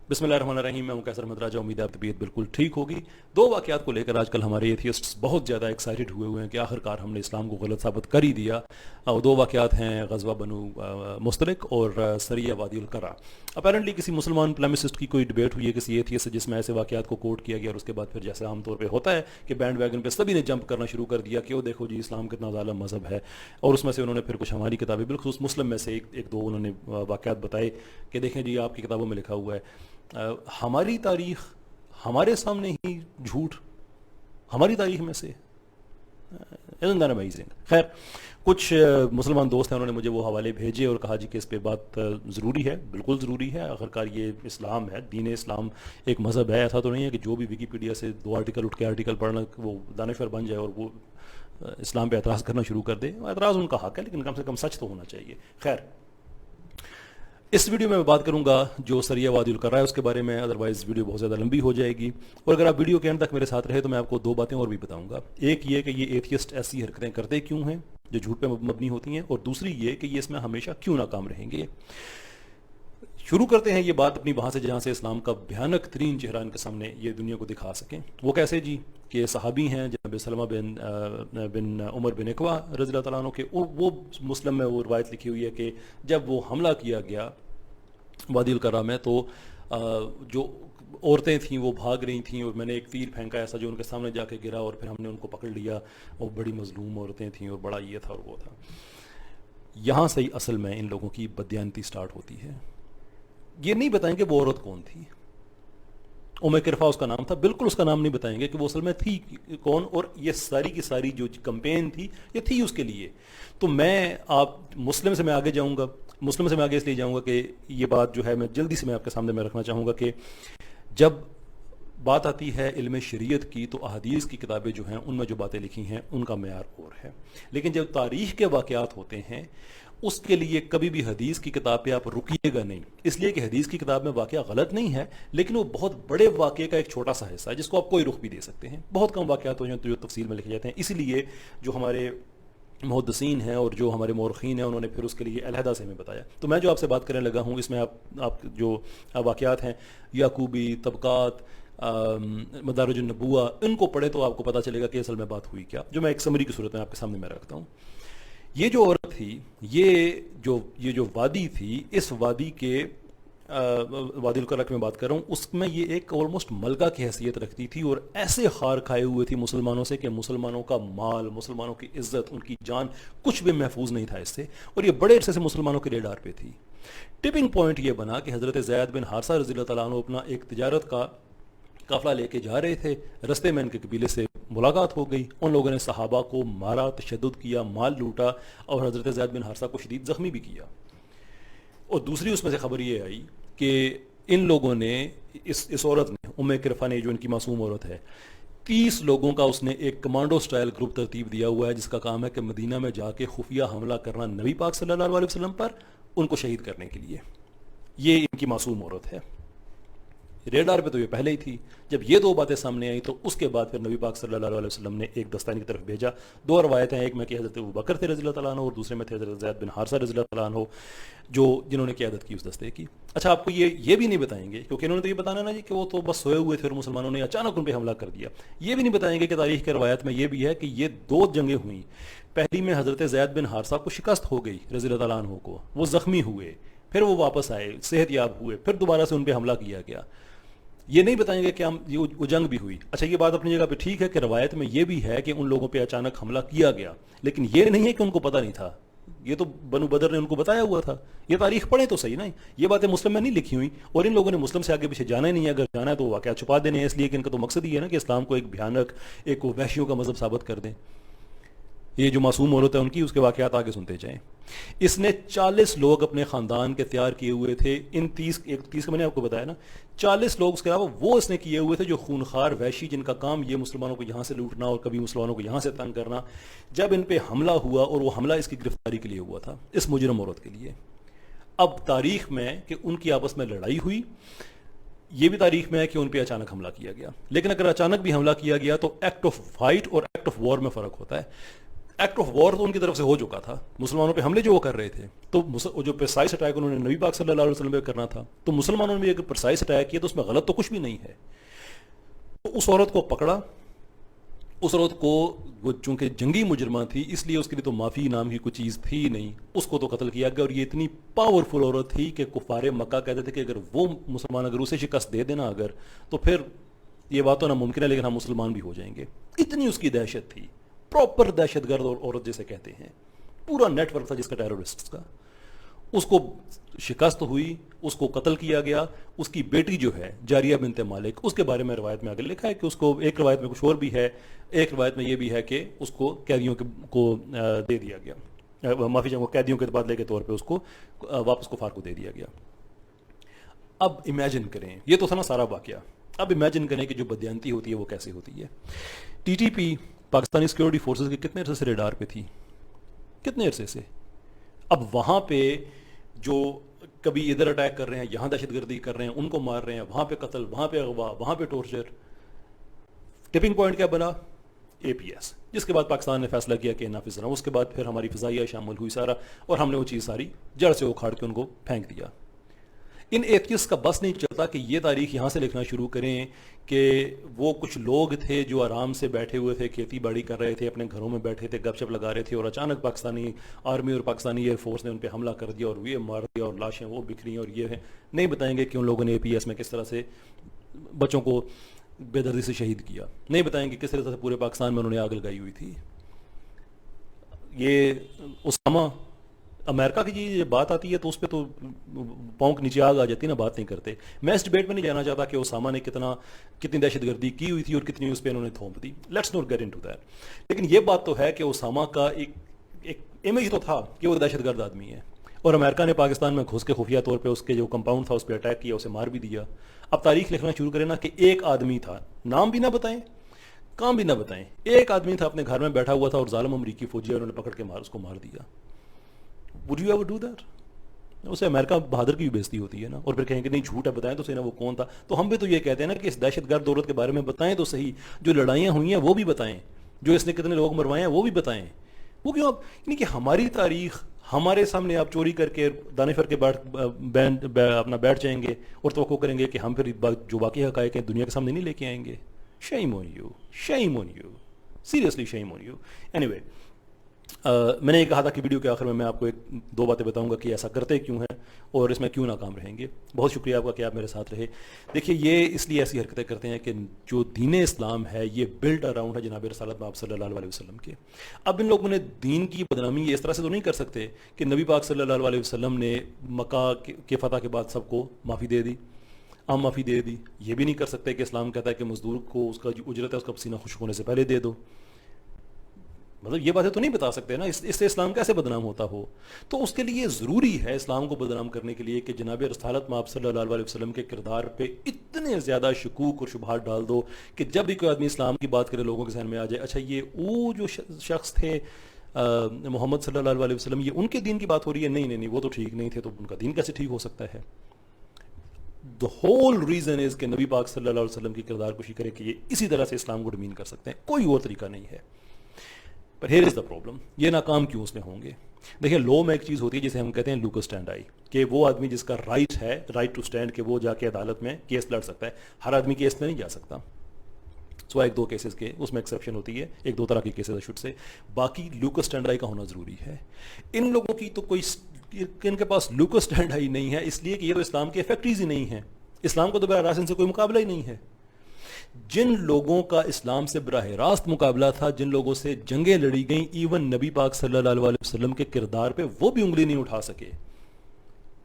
بسم اللہ الرحمن الرحیم. میں ہوں کیسر احمد راجہ. امید ہے آپ طبیعت بالکل ٹھیک ہوگی. دو واقعات کو لے کر آج کل ہمارے ایتھیسٹس بہت زیادہ ایکسائٹڈ ہوئے ہیں کہ آخر کار ہم نے اسلام کو غلط ثابت کر ہی دیا. دو واقعات ہیں غزوہ بنو مستلق اور سریہ وادی القرہ. اپیرنٹلی کسی مسلمان پلیمسسٹ کی کوئی ڈبیٹ ہوئی ہے کسی ایتھیسٹ سے جس میں ایسے واقعات کو کوٹ کیا گیا اور اس کے بعد پھر جیسے عام طور پہ ہوتا ہے کہ بینڈ ویگن پہ سبھی نے جمپ کرنا شروع کر دیا کہ وہ دیکھو جی اسلام کتنا ظالم مذہب ہے. اور اس میں سے انہوں نے پھر کچھ ہماری کتابیں بالخصوص مسلم میں سے ایک دو انہوں نے واقعات بتائے کہ دیکھیں جی آپ کی کتابوں میں لکھا ہوا ہے. ہماری تاریخ ہمارے سامنے ہی جھوٹ ہماری تاریخ میں سے. Isn't that amazing؟ خیر کچھ مسلمان دوست ہیں انہوں نے مجھے وہ حوالے بھیجے اور کہا جی کہ اس پہ بات ضروری ہے. بالکل ضروری ہے. آخرکار یہ اسلام ہے, دین اسلام ایک مذہب ہے. ایسا تو نہیں ہے کہ جو بھی ویکیپیڈیا سے دو آرٹیکل اٹھ کے آرٹیکل پڑھنا وہ دانشور بن جائے اور وہ اسلام پہ اعتراض کرنا شروع کر دے. اعتراض ان کا حق ہے لیکن کم سے کم سچ تو ہونا چاہیے. خیر اس ویڈیو میں بات کروں گا جو سریہ وادی القرہ ہے اس کے بارے میں. ادروائز ویڈیو بہت زیادہ لمبی ہو جائے گی اور اگر آپ ویڈیو کے اینڈ تک میرے ساتھ رہے تو میں آپ کو دو باتیں اور بھی بتاؤں گا. ایک یہ کہ یہ ایتھیسٹ ایسی حرکتیں کرتے کیوں ہیں جو جھوٹ پہ مبنی ہوتی ہیں, اور دوسری یہ کہ یہ اس میں ہمیشہ کیوں ناکام رہیں گے. شروع کرتے ہیں یہ بات اپنی وہاں سے جہاں سے اسلام کا بھیانک ترین چہرہ ان کے سامنے یہ دنیا کو دکھا سکیں. وہ کیسے جی کہ صحابی ہیں جناب سلمہ بن عمر بن اکوا رضی اللہ تعالیٰ عنہ کے. وہ مسلم میں وہ روایت لکھی ہوئی ہے کہ جب وہ حملہ کیا گیا وادی القرہ میں تو جو عورتیں تھیں وہ بھاگ رہی تھیں اور میں نے ایک تیر پھینکا ایسا جو ان کے سامنے جا کے گرا اور پھر ہم نے ان کو پکڑ لیا. اور بڑی مظلوم عورتیں تھیں اور بڑا یہ تھا اور وہ تھا. یہاں سے ہی اصل میں ان لوگوں کی بددیانتی سٹارٹ ہوتی ہے. یہ نہیں بتائیں کہ وہ عورت کون تھی. کرفا اس کا نام تھا. بالکل اس کا نام نہیں بتائیں گے کہ وہ اصل میں تھی کون, اور یہ ساری کی ساری جو کمپین تھی یہ تھی اس کے لیے. تو میں مسلم سے میں آگے جاؤں گا. مسلم سے میں آگے اس لیے جاؤں گا کہ یہ بات جو ہے میں جلدی سے میں آپ کے سامنے میں رکھنا چاہوں گا کہ جب بات آتی ہے علم شریعت کی تو احادیث کی کتابیں جو ہیں ان میں جو باتیں لکھی ہیں ان کا معیار اور ہے. لیکن جب تاریخ کے واقعات ہوتے ہیں اس کے لیے کبھی بھی حدیث کی کتاب پہ آپ رکیے گا نہیں. اس لیے کہ حدیث کی کتاب میں واقعہ غلط نہیں ہے لیکن وہ بہت بڑے واقعے کا ایک چھوٹا سا حصہ ہے جس کو آپ کوئی رخ بھی دے سکتے ہیں. بہت کم واقعات ہوتے ہیں جو تفصیل میں لکھے جاتے ہیں. اسی لیے جو ہمارے محدثین ہیں اور جو ہمارے مورخین ہیں انہوں نے پھر اس کے لیے علیحدہ سے ہمیں بتایا. تو میں جو آپ سے بات کرنے لگا ہوں اس میں آپ جو واقعات ہیں یعقوبی, طبقات, مدارج النبوہ, ان کو پڑھے تو آپ کو پتہ چلے گا کہ اصل میں بات ہوئی کیا, جو میں ایک سمری کی صورت میں آپ کے سامنے میں رکھتا ہوں. یہ جو عورت تھی یہ جو وادی تھی اس وادی کے وادی القرہ میں بات کر رہا ہوں, اس میں یہ ایک آلموسٹ ملکہ کی حیثیت رکھتی تھی اور ایسے خار کھائے ہوئے تھی مسلمانوں سے کہ مسلمانوں کا مال, مسلمانوں کی عزت, ان کی جان کچھ بھی محفوظ نہیں تھا اس سے. اور یہ بڑے عرصے سے مسلمانوں کے ریڈار پہ تھی. ٹپنگ پوائنٹ یہ بنا کہ حضرت زید بن حارثہ رضی اللہ تعالیٰ عنہ اپنا ایک تجارت کا قافلہ لے کے جا رہے تھے. رستے میں ان کے قبیلے سے ملاقات ہو گئی. ان لوگوں نے صحابہ کو مارا, تشدد کیا, مال لوٹا اور حضرت زید بن حارثہ کو شدید زخمی بھی کیا. اور دوسری اس میں سے خبر یہ آئی کہ ان لوگوں نے اس عورت نے کرفا نے جو ان کی معصوم عورت ہے 30 لوگوں کا اس نے ایک کمانڈو سٹائل گروپ ترتیب دیا ہوا ہے جس کا کام ہے کہ مدینہ میں جا کے خفیہ حملہ کرنا نبی پاک صلی اللہ علیہ وسلم پر, ان کو شہید کرنے کے لیے. یہ ان کی معصوم عورت ہے. ریڈار پہ تو یہ پہلے ہی تھی. جب یہ دو باتیں سامنے آئیں تو اس کے بعد پھر نبی پاک صلی اللہ علیہ وسلم نے ایک دستہ کی طرف بھیجا. دو روایتیں ہیں, ایک میں کہ حضرت ابوبکر تھے رضی اللہ تعالیٰ عنہ اور دوسرے میں تھے حضرت زید بن حارثہ رضی اللہ تعالیٰ عنہ جنہوں نے قیادت کی اس دستے کی. اچھا آپ کو یہ بھی نہیں بتائیں گے کیونکہ انہوں نے تو یہ بتانا نا جی کہ وہ تو بس سوئے ہوئے تھے اور مسلمانوں نے اچانک ان پہ حملہ کر دیا. یہ بھی نہیں بتائیں گے کہ تاریخ کے روایت میں یہ بھی ہے کہ یہ دو جنگیں ہوئیں. پہلی میں حضرت زید بن حارثہ کو شکست ہو گئی رضی اللہ تعالیٰ عنہ کو, وہ زخمی ہوئے, پھر وہ واپس آئے, صحت یاب ہوئے, پھر دوبارہ سے ان پہ حملہ کیا گیا. یہ نہیں بتائیں گے کہ وہ جنگ بھی ہوئی. اچھا یہ بات اپنی جگہ پہ ٹھیک ہے کہ روایت میں یہ بھی ہے کہ ان لوگوں پہ اچانک حملہ کیا گیا, لیکن یہ نہیں ہے کہ ان کو پتہ نہیں تھا. یہ تو بنو بدر نے ان کو بتایا ہوا تھا. یہ تاریخ پڑھیں تو صحیح نا, یہ باتیں مسلم میں نہیں لکھی ہوئی اور ان لوگوں نے مسلم سے آگے پیچھے جانا ہی نہیں ہے. اگر جانا ہے تو واقعہ چھپا دینے ہیں, اس لیے کہ ان کا تو مقصد ہی ہے نا کہ اسلام کو ایک بھیانک, ایک وحشیوں کا مذہب ثابت کر دیں. یہ جو معصوم عورت ہے ان کی اس کے واقعات آگے سنتے جائیں. اس نے 40 لوگ اپنے خاندان کے تیار کیے ہوئے تھے. ان 30 کا میں نے آپ کو بتایا نا, 40 لوگ اس کے علاوہ وہ اس نے کیے ہوئے تھے جو خونخوار وحشی, جن کا کام یہ مسلمانوں کو یہاں سے لوٹنا اور کبھی مسلمانوں کو یہاں سے تنگ کرنا. جب ان پہ حملہ ہوا اور وہ حملہ اس کی گرفتاری کے لیے ہوا تھا, اس مجرم عورت کے لیے. اب تاریخ میں کہ ان کی آپس میں لڑائی ہوئی, یہ بھی تاریخ میں ہے کہ ان پہ اچانک حملہ کیا گیا. لیکن اگر اچانک بھی حملہ کیا گیا تو ایکٹ آف فائٹ اور ایکٹ آف وار میں فرق ہوتا ہے. ایکٹ آف وار تو ان کی طرف سے ہو چکا تھا، مسلمانوں پہ حملے جو وہ کر رہے تھے، تو جو پرسائز اٹیک انہوں نے نبی پاک صلی اللہ علیہ وسلم پہ کرنا تھا، تو مسلمانوں نے بھی اگر پرسائز اٹیک کیا تو اس میں غلط تو کچھ بھی نہیں ہے. تو اس عورت کو پکڑا، اس عورت کو وہ چونکہ جنگی مجرمہ تھی اس لیے اس کے لیے تو معافی نام کی کوئی چیز تھی نہیں، اس کو تو قتل کیا گیا. اور یہ اتنی پاورفل عورت تھی کہ کفار مکہ کہتے تھے کہ اگر وہ مسلمان اگر اسے شکست دے دینا اگر، تو پھر یہ بات تو ناممکن ہے لیکن ہم مسلمان بھی ہو جائیں گے. اتنی اس کی دہشت تھی، پراپر دہشت گرد عورت جسے کہتے ہیں، پورا نیٹ ورک تھا جس کا ٹیرورسٹ کا. اس کو شکست ہوئی، اس کو قتل کیا گیا. اس کی بیٹی جو ہے جاریہ بنت مالک، اس کے بارے میں روایت میں آگے لکھا ہے کہ اس کو ایک روایت میں کچھ اور بھی ہے، ایک روایت میں یہ بھی ہے کہ اس کو قیدیوں کو دے دیا گیا، معافی چاہوں قیدیوں کے تبادلے کے طور پہ اس کو واپس کفار کو دے دیا گیا. اب امیجن کریں، یہ تو تھا نا سارا واقعہ. اب امیجن کریں کہ جو بدیانتی ہوتی ہے وہ کیسے ہوتی ہے. T T P Pakistani security forces کے کتنے عرصے سے ریڈار پہ تھی، کتنے عرصے سے. اب وہاں پہ جو کبھی ادھر اٹیک کر رہے ہیں، یہاں دہشت گردی کر رہے ہیں، ان کو مار رہے ہیں، وہاں پہ قتل، وہاں پہ اغوا، وہاں پہ ٹورچر. ٹپنگ پوائنٹ کیا بنا؟ اے پی ایس، جس کے بعد پاکستان نے فیصلہ کیا کہ نافذ رہا. اس کے بعد پھر ہماری فضائیہ شامل ہوئی سارا، اور ہم نے وہ چیز ساری جڑ سے اکھاڑ کے ان کو پھینک دیا. ان ایتھیسٹ کا بس نہیں چلتا کہ یہ تاریخ یہاں سے لکھنا شروع کریں کہ وہ کچھ لوگ تھے جو آرام سے بیٹھے ہوئے تھے، کھیتی باڑی کر رہے تھے، اپنے گھروں میں بیٹھے تھے، گپ شپ لگا رہے تھے، اور اچانک پاکستانی آرمی اور پاکستانی ایئر فورس نے ان پہ حملہ کر دیا اور یہ مار دیا اور لاشیں وہ بکھری. اور یہ ہے نہیں بتائیں گے کہ ان لوگوں نے اے پی ایس میں کس طرح سے بچوں کو بے دردی سے شہید کیا، نہیں بتائیں گے کس طرح سے پورے پاکستان میں انہوں نے آگ لگائی ہوئی تھی. یہ اسامہ امریکہ کی یہ بات آتی ہے تو اس پہ تو پاؤں نیچے آگ آ جاتی ہے نا، بات نہیں کرتے. میں اس ڈبیٹ میں نہیں جانا چاہتا کہ اسامہ نے کتنی دہشت گردی کی ہوئی تھی اور کتنی اس پہ انہوں نے تھوپ دی. Let's not get into that. لیکن یہ بات تو ہے کہ اسامہ کا ایک امیج تو تھا کہ وہ دہشت گرد آدمی ہے، اور امریکہ نے پاکستان میں گھس کے خفیہ طور پہ اس کے جو کمپاؤنڈ تھا اس پہ اٹیک کیا، اسے مار بھی دیا. اب تاریخ لکھنا شروع کریں نا کہ ایک آدمی تھا، نام بھی نہ بتائیں، کام بھی نہ بتائیں، ایک آدمی تھا اپنے گھر میں بیٹھا ہوا تھا اور ظالم امریکی فوجی انہوں نے پکڑ کے اس کو مار دیا. Would you ever do that؟ اسے امریکہ بہادر کی بھی بےزتی ہوتی ہے نا، اور پھر کہیں کہ نہیں جھوٹ ہے، بتائیں تو صحیح نا وہ کون تھا. تو ہم بھی تو یہ کہتے ہیں نا کہ اس دہشت گرد عورت کے بارے میں بتائیں تو صحیح، جو لڑائیاں ہوئی ہیں وہ بھی بتائیں، جو اس نے کتنے لوگ مروائے ہیں وہ بھی بتائیں. وہ کیوں آپ یعنی کہ ہماری تاریخ ہمارے سامنے آپ چوری کر کے دانے فر کے اپنا بیٹھ جائیں گے اور توقع کریں گے کہ ہم پھر جو باقی حقائق ہیں دنیا کے سامنے نہیں لے کے آئیں گے. Shame on you, shame on you, seriously shame on you. Anyway, میں نے یہ کہا تھا کہ ویڈیو کے آخر میں آپ کو دو باتیں بتاؤں گا کہ ایسا کرتے کیوں ہیں اور اس میں کیوں ناکام رہیں گے. بہت شکریہ آپ کا کہ آپ میرے ساتھ رہے. دیکھیے یہ اس لیے ایسی حرکتیں کرتے ہیں کہ جو دین اسلام ہے یہ بلڈ اراؤنڈ ہے جناب رسالت آپ صلی اللہ علیہ وسلم کے. اب ان لوگوں نے دین کی بدنامی اس طرح سے تو نہیں کر سکتے کہ نبی پاک صلی اللہ علیہ وسلم نے مکہ کے فتح کے بعد سب کو معافی دے دی، عام معافی دے دی. یہ بھی نہیں کر سکتے کہ اسلام کہتا ہے کہ مزدور کو اس کا جو اجرت ہے اس کا پسینہ خشک ہونے سے پہلے دے دو. مطلب یہ باتیں تو نہیں بتا سکتے نا، اس سے اسلام کیسے بدنام ہوتا ہو. تو اس کے لیے ضروری ہے اسلام کو بدنام کرنے کے لیے کہ جناب رسالت آپ صلی اللہ علیہ وسلم کے کردار پہ اتنے زیادہ شکوک اور شبہات ڈال دو کہ جب بھی کوئی آدمی اسلام کی بات کرے لوگوں کے ذہن میں آ جائے اچھا یہ وہ جو شخص تھے محمد صلی اللہ علیہ وسلم، یہ ان کے دین کی بات ہو رہی ہے. نہیں وہ تو ٹھیک نہیں تھے، تو ان کا دین کیسے ٹھیک ہو سکتا ہے. The whole reason is کہ نبی پاک صلی اللہ علیہ وسلم کی کردار کشی کرے کہ یہ اسی طرح سے اسلام کو ڈمین کر سکتے ہیں، کوئی اور طریقہ نہیں ہے. پر here is the problem، یہ ناکام کیوں اس میں ہوں گے. دیکھیں لو میں ایک چیز ہوتی ہے جسے ہم کہتے ہیں لوکس اسٹینڈائی، کہ وہ آدمی جس کا رائٹ ہے، رائٹ ٹو اسٹینڈ، کہ وہ جا کے عدالت میں کیس لڑ سکتا ہے. ہر آدمی کیس میں نہیں جا سکتا، سو ایک دو کیسز کے اس میں ایکسیپشن ہوتی ہے، ایک دو طرح کی کیسز شٹ سے. باقی لوکس اسٹینڈائی کا ہونا ضروری ہے. ان لوگوں کی تو کوئی ان کے پاس لوکس اسٹینڈائی نہیں ہے، اس لیے کہ یہ تو اسلام کے افیکٹریز ہی نہیں ہیں. اسلام کو تو براہ راست ان سے کوئی مقابلہ ہی نہیں ہے. جن لوگوں کا اسلام سے براہ راست مقابلہ تھا، جن لوگوں سے جنگیں لڑی گئیں، ایون نبی پاک صلی اللہ علیہ وسلم کے کردار پہ وہ بھی انگلی نہیں اٹھا سکے.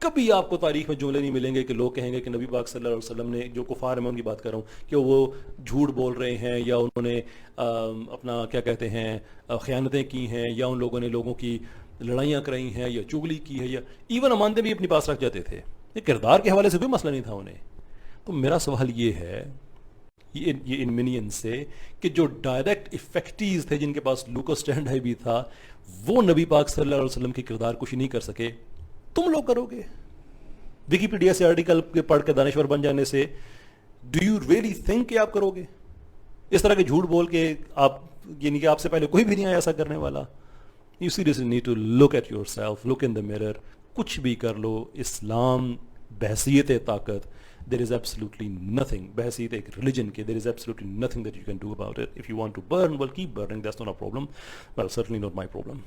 کبھی آپ کو تاریخ میں جملے نہیں ملیں گے کہ لوگ کہیں گے کہ نبی پاک صلی اللہ علیہ وسلم نے، جو کفار میں ان کی بات کر رہا ہوں، کہ وہ جھوٹ بول رہے ہیں یا انہوں نے اپنا کیا کہتے ہیں خیانتیں کی ہیں، یا ان لوگوں نے لوگوں کی لڑائیاں کرائی ہیں یا چغلی کی ہے، یا ایون امانتیں بھی اپنی پاس رکھ جاتے تھے. یہ کردار کے حوالے سے کوئی مسئلہ نہیں تھا انہیں. تو میرا سوال یہ ہے یہ ان منین سے کہ جو ڈائریکٹ افیکٹیز تھے، جن کے پاس لوکس اسٹینڈ بھی تھا، وہ نبی پاک صلی اللہ علیہ وسلم کی کردار کشی نہیں کر سکے. تم لوگ کرو گے ویکیپیڈیا سے آرٹیکل پڑھ کے دانشور بن جانے سے. ڈو یو ریئلی تھنک کہ آپ کرو گے؟ اس طرح کے جھوٹ بول کے آپ یعنی کہ آپ سے پہلے کوئی بھی نہیں آیا ایسا کرنے والا. You seriously need to look at yourself, look in the mirror. کچھ بھی کر لو, اسلام بحیثیت طاقت, there is absolutely nothing, بحیثیت ایک ریلیجن کے, there is absolutely nothing that you can do about it. If you want to burn, well, keep burning, that's not a problem. Well, certainly not my problem.